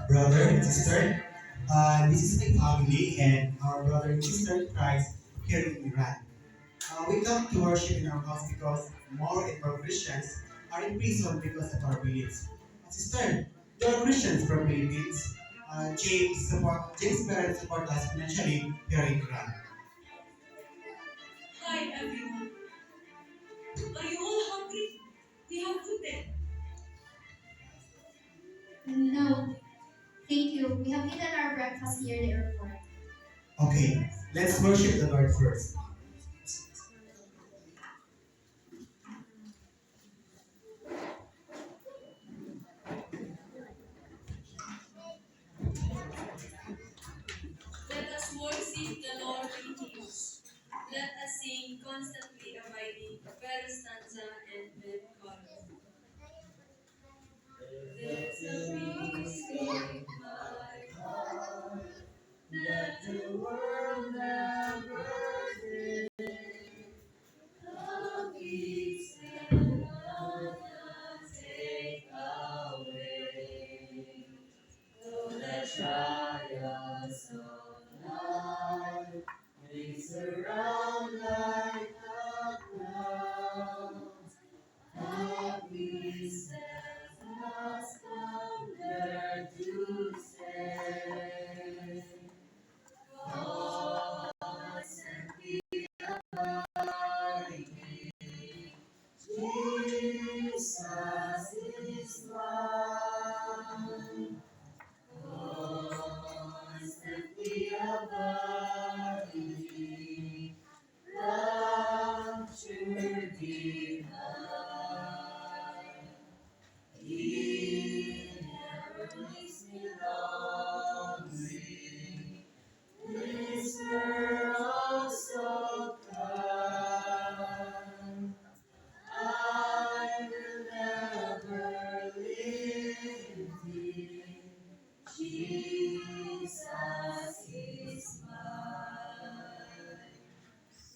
brother and sister. This is my family and our brother and sister in Christ here in Iran. We come to worship in our house because more and more Christians are in prison because of our beliefs. Sister, there are Christians from Philippines. James' parents support us financially here in Iran. Hi everyone. Are you all hungry? We have food there. No, thank you. We have eaten our breakfast near the airport. Okay, let's worship the Lord first. Let us worship the Lord in hymns. Let us sing constantly abiding, first stanza and then chorus. There's a peace in my heart that the world never did. The peace that cannot take away. Though the trials of life may surround like a cloud, the peace that has come there to stay. Constantly abiding, Jesus is mine. Constantly abiding, rapture divine. He never leaves me lonely. Whisper also kind. I will never leave thee. Jesus is mine.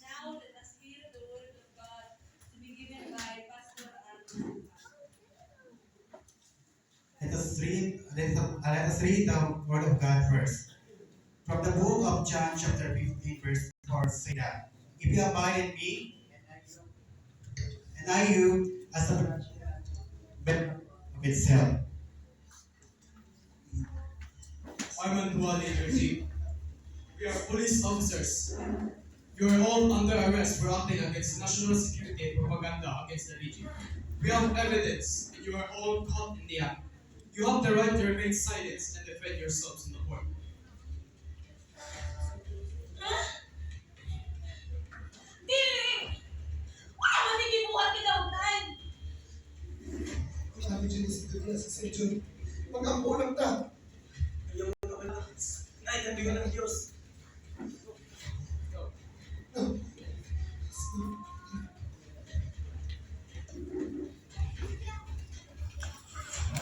Now let us hear the word of God to be given by Pastor Arthur. Let us read the word of God first. From the book of John, chapter 15, verse 4, say that if you abide in me, and I you, as the branch of itself. Armand Leadership. We are police officers. You are all under arrest for acting against national security and propaganda against the regime. We have evidence, and you are all caught in the act. You have the right to remain silent and defend yourselves in the court. Dili! Wala man hindi mo at kinautan! Sabi dyan sa dunya sa St. John, mag-ampo lang ta. Ayaw mo naman na. Naikabigan ng Diyos.